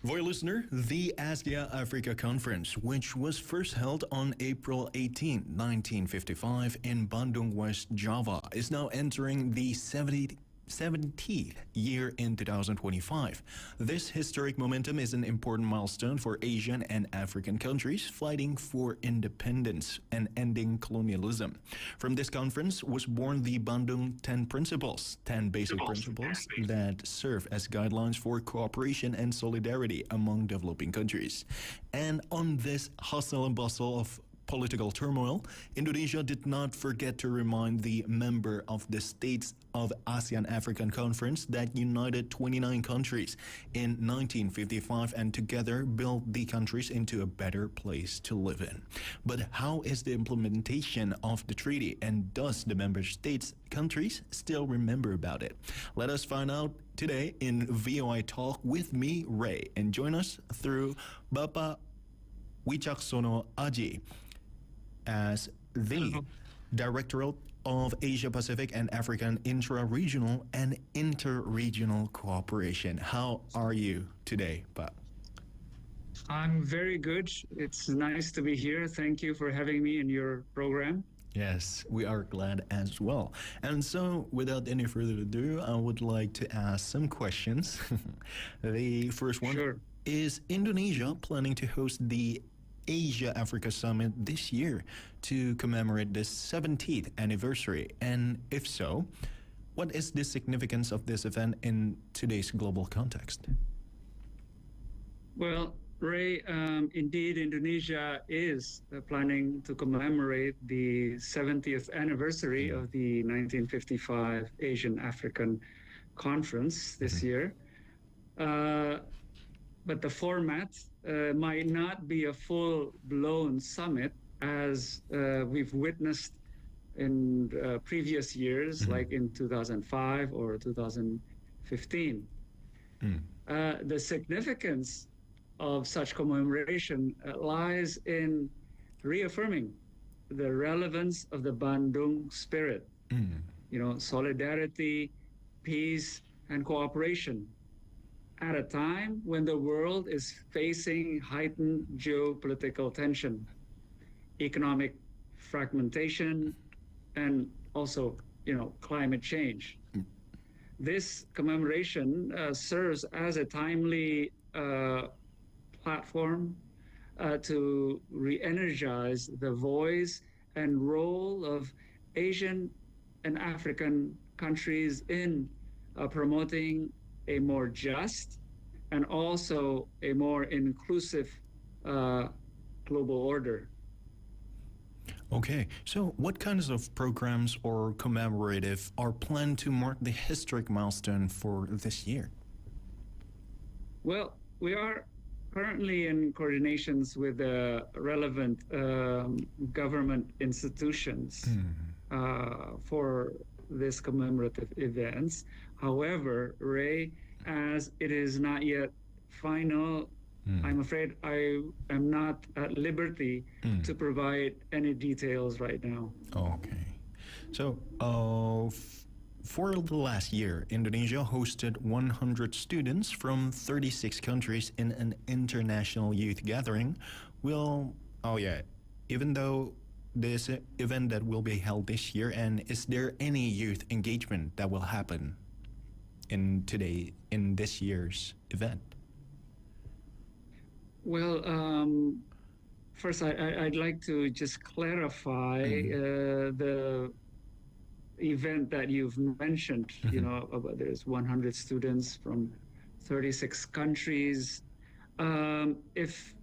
For listener, the Asia-Africa Conference, which was first held on April 18, 1955 in Bandung, West Java, is now entering the 70th year in 2025. This historic momentum is an important milestone for Asian and African countries fighting for independence and ending colonialism. From this conference was born the Bandung 10 Principles, 10 basic principles that serve as guidelines for cooperation and solidarity among developing countries. And on this hustle and bustle of political turmoil, Indonesia did not forget to remind the member of the States of ASEAN-African Conference that united 29 countries in 1955 and together built the countries into a better place to live in. But how is the implementation of the treaty, and does the member states countries still remember about it? Let us find out today in VOI Talk with me, Ray, and join us through Baca Witjaksono Adji as the Directorate of Asia Pacific and African intra-regional and inter-regional cooperation. How are you today, Pak? I'm very good. It's nice to be here. Thank you for having me in your program. Yes, we are glad as well. And so, without any further ado, I would like to ask some questions. The first one, Sure. Is Indonesia planning to host the Asia-Africa Summit this year to commemorate the 70th anniversary? And if so, what is the significance of this event in today's global context? Well, Ray, indeed, Indonesia is planning to commemorate the 70th anniversary of the 1955 Asian-African Conference this year. But the format might not be a full-blown summit as we've witnessed in previous years, like in 2005 or 2015. The significance of such commemoration lies in reaffirming the relevance of the Bandung spirit, solidarity, peace, and cooperation, at a time when the world is facing heightened geopolitical tension, economic fragmentation, and also, climate change. This commemoration serves as a timely platform to re-energize the voice and role of Asian and African countries in promoting a more just and also a more inclusive global order. Okay, so what kinds of programs or commemorative are planned to mark the historic milestone for this year? Well, we are currently in coordinations with the relevant government institutions for this commemorative events. However, Ray, as it is not yet final, I'm afraid I am not at liberty to provide any details right now. Okay. So, for the last year, Indonesia hosted 100 students from 36 countries in an international youth gathering. Even though this event that will be held this year, and is there any youth engagement that will happen in this year's event? Well, first I'd like to just clarify the event that you've mentioned. About there's 100 students from 36 countries. If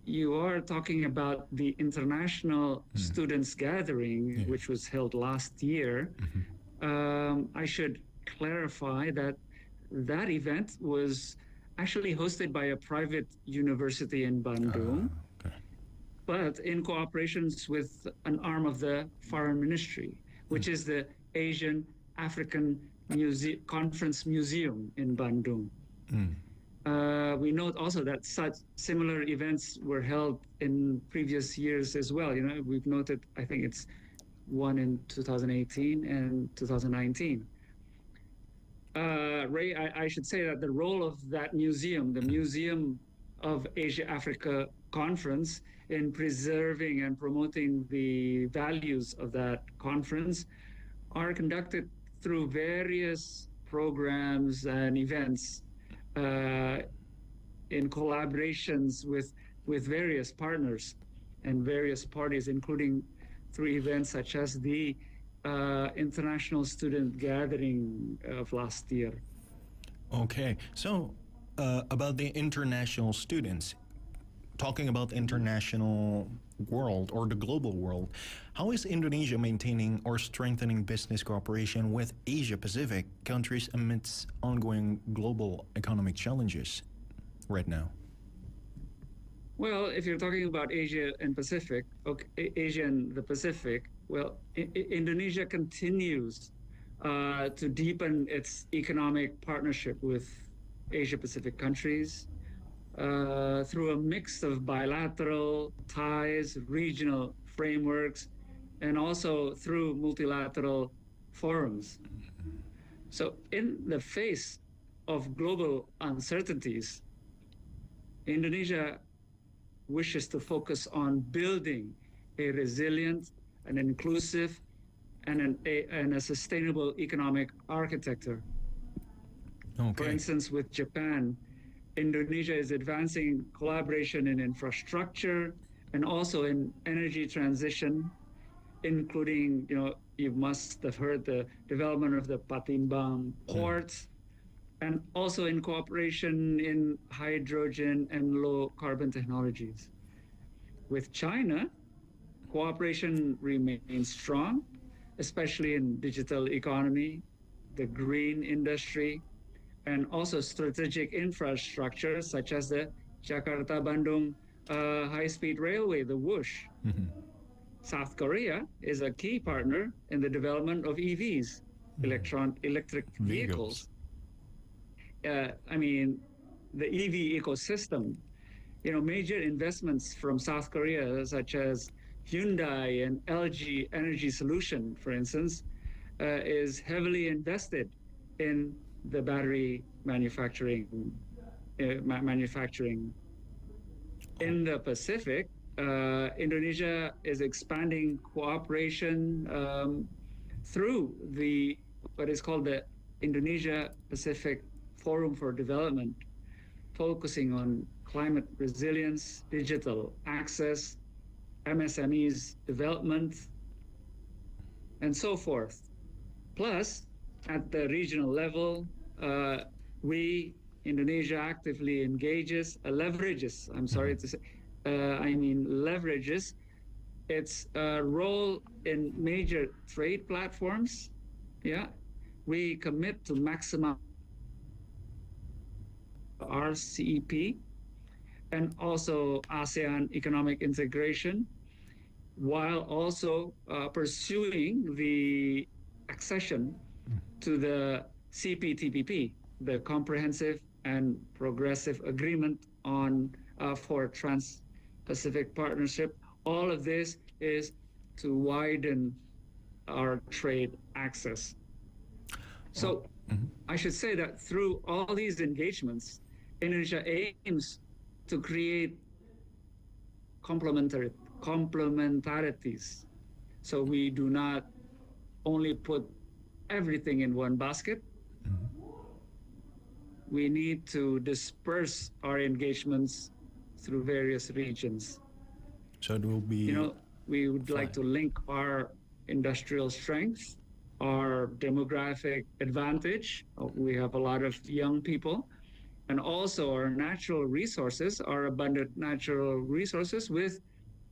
you are talking about the international students gathering, which was held last year, I should clarify that that event was actually hosted by a private university in Bandung, but in cooperations with an arm of the Foreign Ministry, which is the Asian African Conference Museum in Bandung. We note also that such similar events were held in previous years as well. We've noted, I think it's one in 2018 and 2019. Ray, I should say that the role of that museum, the Museum of Asia-Africa Conference, in preserving and promoting the values of that conference are conducted through various programs and events in collaborations with various partners and various parties, including through events such as the International Student Gathering of last year. Okay, so about the international students, talking about the international world or the global world, how is Indonesia maintaining or strengthening business cooperation with Asia Pacific countries amidst ongoing global economic challenges right now? Well, if you're talking about Asia and Pacific, okay, Asia and the Pacific, well, Indonesia continues to deepen its economic partnership with Asia Pacific countries through a mix of bilateral ties, regional frameworks, and also through multilateral forums. So in the face of global uncertainties, Indonesia wishes to focus on building a resilient and inclusive and a sustainable economic architecture. Okay. For instance, with Japan, Indonesia is advancing collaboration in infrastructure and also in energy transition, including, you must have heard the development of the Patimbang port, and also in cooperation in hydrogen and low carbon technologies. With China, cooperation remains strong, especially in digital economy, the green industry, and also strategic infrastructure such as the Jakarta-Bandung high-speed railway, the WUSH. Mm-hmm. South Korea is a key partner in the development of EVs, electric vehicles. I mean, the EV ecosystem, major investments from South Korea, such as Hyundai and LG Energy Solution, for instance, is heavily invested in the battery manufacturing. In the Pacific, Indonesia is expanding cooperation through what is called the Indonesia Pacific Forum for Development, focusing on climate resilience, digital access, MSMEs development, and so forth. Plus, at the regional level, Indonesia actively leverages its role in major trade platforms. Yeah, we commit to maximum RCEP and also ASEAN economic integration, while also pursuing the accession to the CPTPP, the Comprehensive and Progressive Agreement for Trans-Pacific Partnership. All of this is to widen our trade access. So I should say that through all these engagements, Indonesia aims to create complementarities. So we do not only put everything in one basket. We need to disperse our engagements through various regions. So it will be... we would like to link our industrial strength, our demographic advantage. We have a lot of young people, and also our natural resources, our abundant natural resources with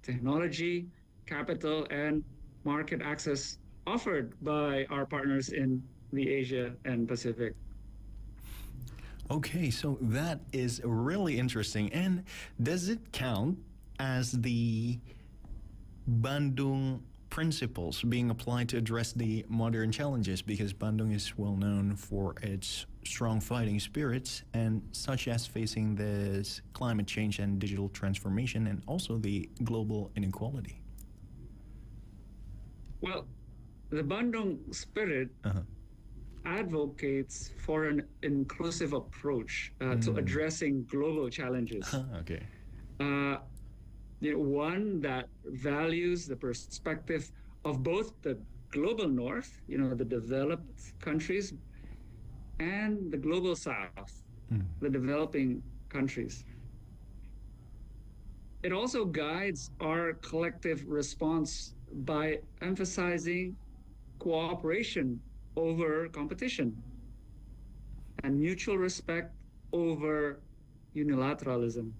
technology, capital, and market access offered by our partners in the Asia and Pacific. Okay, so that is really interesting. And does it count as the Bandung principles being applied to address the modern challenges? Because Bandung is well known for its strong fighting spirits, and such as facing this climate change and digital transformation, and also the global inequality. Well, the Bandung spirit advocates for an inclusive approach to addressing global challenges. Okay. One that values the perspective of both the global north, the developed countries, and the global south, the developing countries. It also guides our collective response by emphasizing cooperation over competition and mutual respect over unilateralism.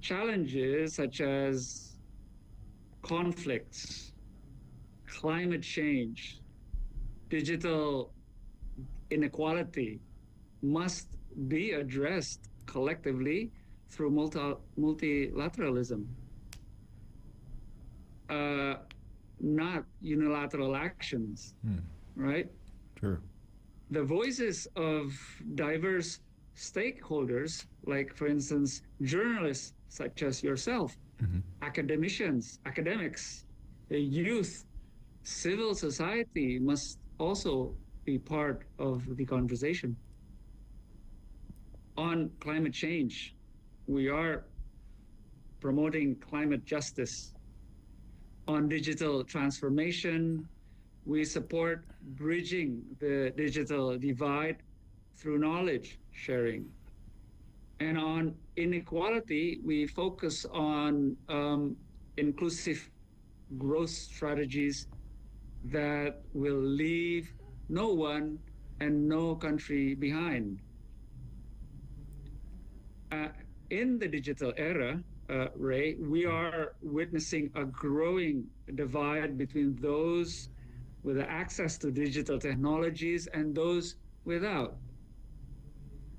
Challenges such as conflicts, climate change, digital inequality must be addressed collectively through multilateralism, not unilateral actions, right? True. The voices of diverse stakeholders, like, for instance, journalists such as yourself, academics, the youth, civil society must also be part of the conversation. On climate change, we are promoting climate justice. On digital transformation, we support bridging the digital divide through knowledge sharing. And on inequality, we focus on inclusive growth strategies that will leave no one and no country behind. In the digital era, Ray, we are witnessing a growing divide between those with access to digital technologies and those without.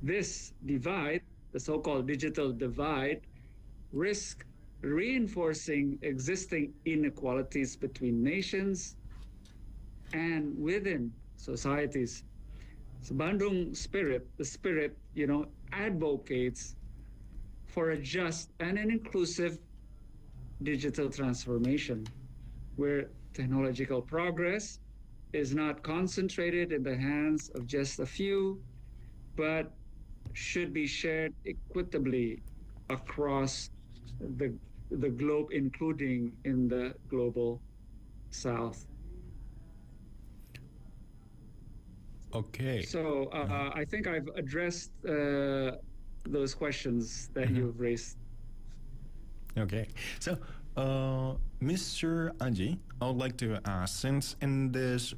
This divide, the so-called digital divide, risks reinforcing existing inequalities between nations and within societies. So Bandung spirit, the spirit, advocates for a just and an inclusive digital transformation where technological progress is not concentrated in the hands of just a few, but should be shared equitably across the globe, including in the global south. Okay. So I think I've addressed those questions that you've raised. Okay. So, Mr. Adji, I would like to ask, since in this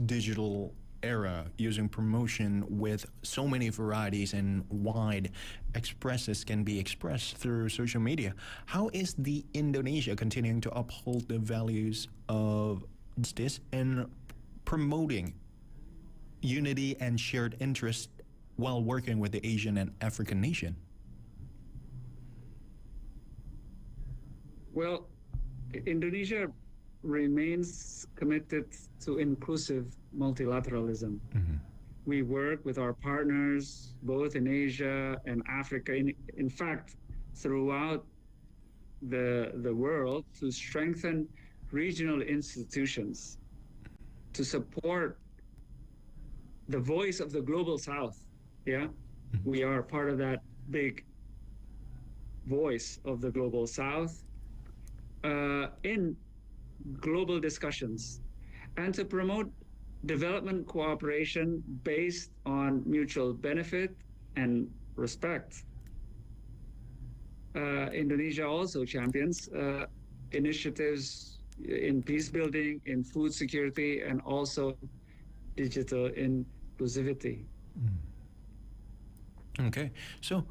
digital era, using promotion with so many varieties and wide expresses can be expressed through social media, how is the Indonesia continuing to uphold the values of justice and promoting unity and shared interest while working with the Asian and African nation? Well, Indonesia remains committed to inclusive multilateralism. We work with our partners both in Asia and Africa, in fact, throughout the world, to strengthen regional institutions, to support the voice of the global south. We are part of that big voice of the global south in global discussions, and to promote development cooperation based on mutual benefit and respect. Indonesia also champions initiatives in peace building, in food security, and also digital inclusivity. Okay, so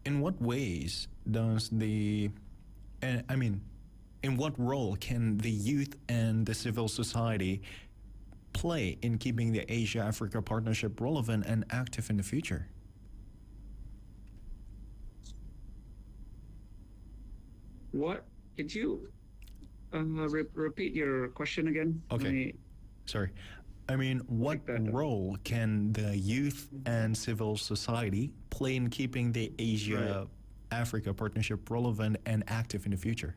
in what ways does in what role can the youth and the civil society play in keeping the Asia-Africa partnership relevant and active in the future? What? Could you repeat your question again? Okay, sorry. What role can the youth and civil society play in keeping the Asia-Africa partnership relevant and active in the future?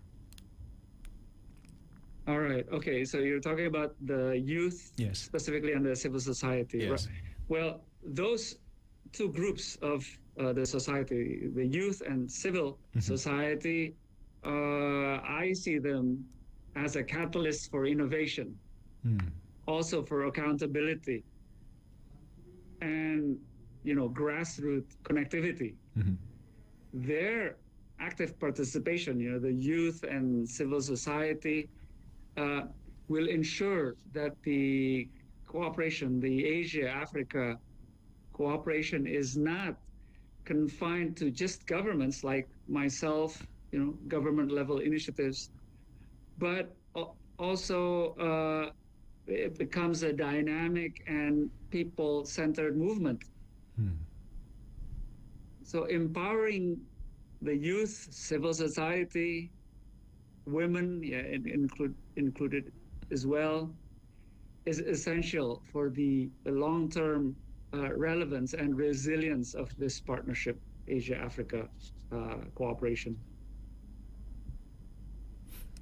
All right. Okay. So you're talking about the youth, Yes. specifically, and the civil society. Yes. Right? Well, those two groups of the society, the youth and civil society, I see them as a catalyst for innovation, also for accountability, and grassroots connectivity. Their active participation, the youth and civil society, will ensure that the cooperation, the Asia-Africa cooperation, is not confined to just governments like myself, government-level initiatives, but also it becomes a dynamic and people-centered movement. So empowering the youth, civil society, women, included as well, is essential for the long-term relevance and resilience of this partnership, Asia-Africa cooperation.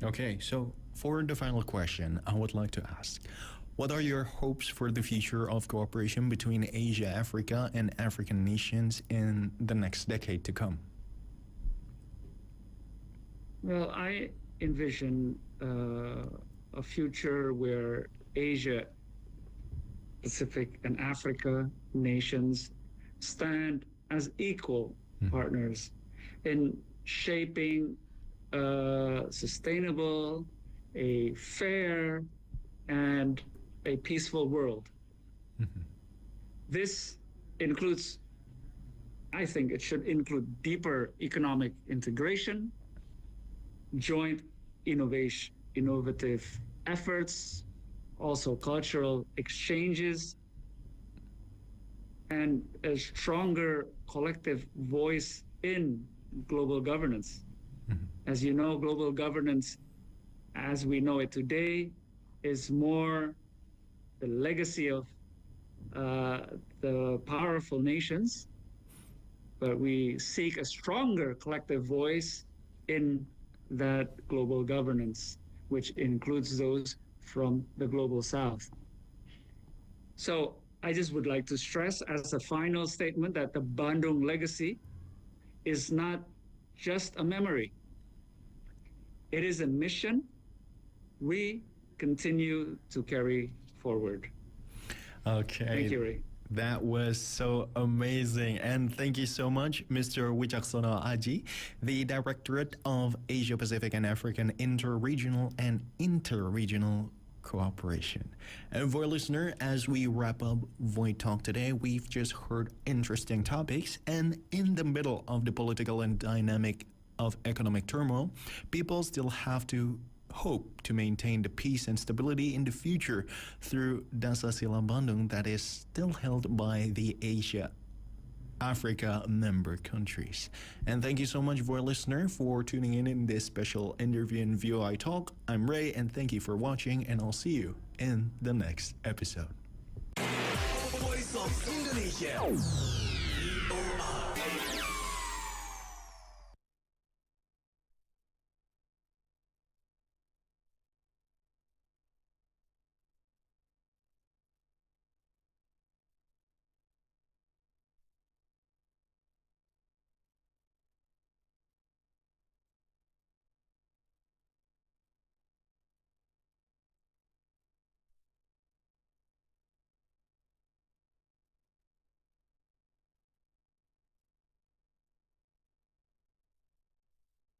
Okay, so for the final question, I would like to ask, what are your hopes for the future of cooperation between Asia, Africa, and African nations in the next decade to come? Well, I envision a future where Asia, Pacific, and Africa nations stand as equal partners in shaping a sustainable, a fair, and a peaceful world. This includes, I think it should include deeper economic integration, joint innovative efforts, also cultural exchanges, and a stronger collective voice in global governance. As you know, global governance, as we know it today, is more the legacy of the powerful nations, but we seek a stronger collective voice in that global governance, which includes those from the global south. So I just would like to stress as a final statement that the Bandung legacy is not just a memory. It is a mission we continue to carry forward. Okay. Thank you, Ray. That was so amazing. And thank you so much, Mr. Witjaksono Adji, the Directorate of Asia Pacific and African Inter-regional and Inter-regional Cooperation. And for listener, as we wrap up Void Talk today, we've just heard interesting topics, and in the middle of the political and dynamic of economic turmoil, people still have to hope to maintain the peace and stability in the future through Dasar Sila Bandung that is still held by the Asia Africa member countries. And thank you so much for listener for tuning in this special interview in VOI Talk. I'm Ray, and thank you for watching, and I'll see you in the next episode. Voice of Indonesia. VOI.